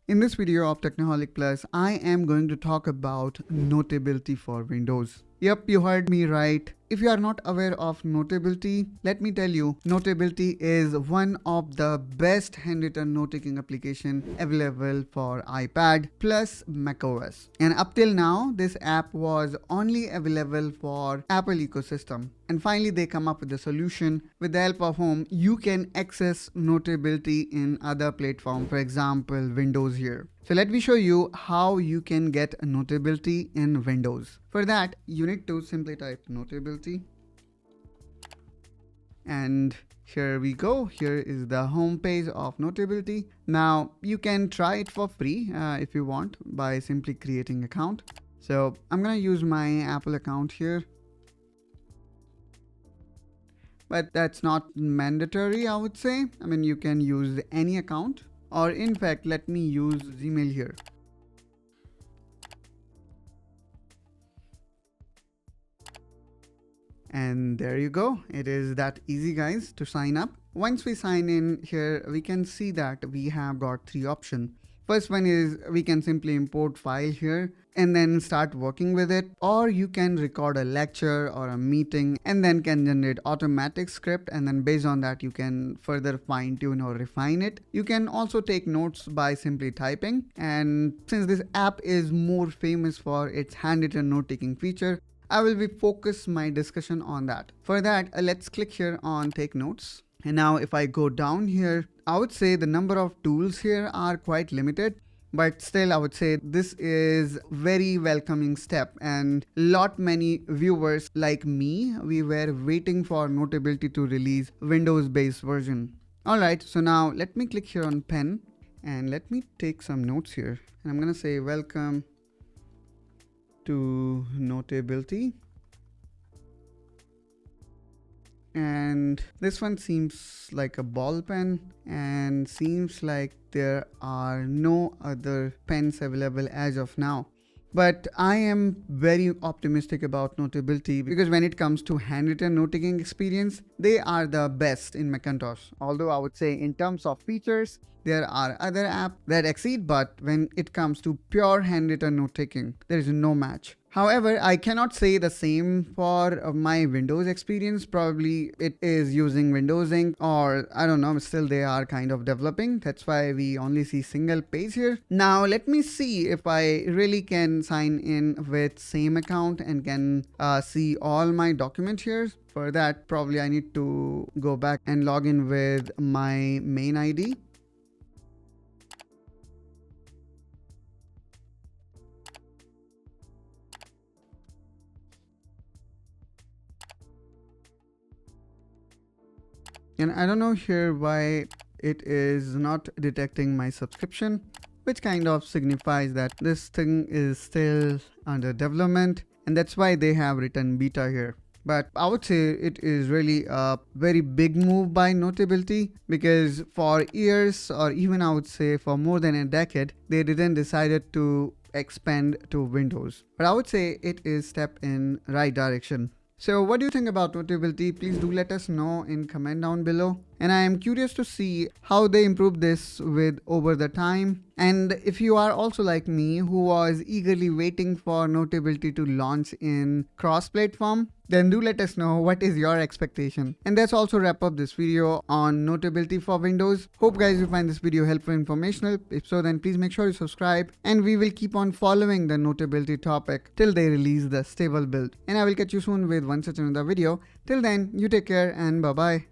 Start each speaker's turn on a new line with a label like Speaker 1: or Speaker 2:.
Speaker 1: In this video of Technoholic Plus, I am going to talk about Notability for Windows. Yep, you heard me right. If you are not aware of Notability, let me tell you, Notability is one of the best handwritten note-taking application available for iPad plus macOS. And up till now, this app was only available for Apple ecosystem. And finally, they come up with a solution with the help of whom you can access Notability in other platforms, for example, Windows here. So let me show you how you can get a Notability in Windows. For that, you need to simply type Notability. And here we go. Here is the home page of Notability. Now you can try it for free if you want by simply creating account. So I'm gonna use my Apple account here. But that's not mandatory, I would say. I mean, you can use any account. Or in fact, let me use Gmail here. And there you go. It is that easy, guys, to sign up. Once we sign in here, we can see that we have got three options. First one is we can simply import file here and then start working with it, or you can record a lecture or a meeting and then can generate automatic script, and then based on that you can further fine tune or refine it. You can also take notes by simply typing, and since this app is more famous for its handwritten note taking feature, I will be focus my discussion on that. For that, let's click here on take notes. And now if I go down here, I would say the number of tools here are quite limited, but still I would say this is very welcoming step, and many viewers like me, we were waiting for Notability to release Windows based version. Alright, so now let me click here on pen and let me take some notes here. And I'm gonna say welcome to Notability. And this one seems like a ball pen and seems like there are no other pens available as of now. But I am very optimistic about Notability because when it comes to handwritten note-taking experience, they are the best in Macintosh. Although I would say in terms of features, there are other apps that exceed, but when it comes to pure handwritten note-taking, there is no match. However, I cannot say the same for my Windows experience. Probably it is using Windows Ink, or I don't know, still they are kind of developing. That's why we only see single page here. Now let me see if I really can sign in with same account and can see all my document here. For that, probably I need to go back and log in with my main ID. And I don't know here why it is not detecting my subscription, which kind of signifies that this thing is still under development, and that's why they have written beta here. But I would say it is really a very big move by Notability, because for years, or even I would say for more than a decade, they didn't decided to expand to Windows. But I would say it is step in right direction. So what do you think about Notability? Please do let us know in comment down below. And I am curious to see how they improve this with over the time. And if you are also like me, who was eagerly waiting for Notability to launch in cross-platform, then do let us know what is your expectation. And that's also wrap up this video on Notability for Windows. Hope guys you find this video helpful and informational. If so, then please make sure you subscribe, and we will keep on following the Notability topic till they release the stable build. And I will catch you soon with one such another video. Till then, you take care and bye bye.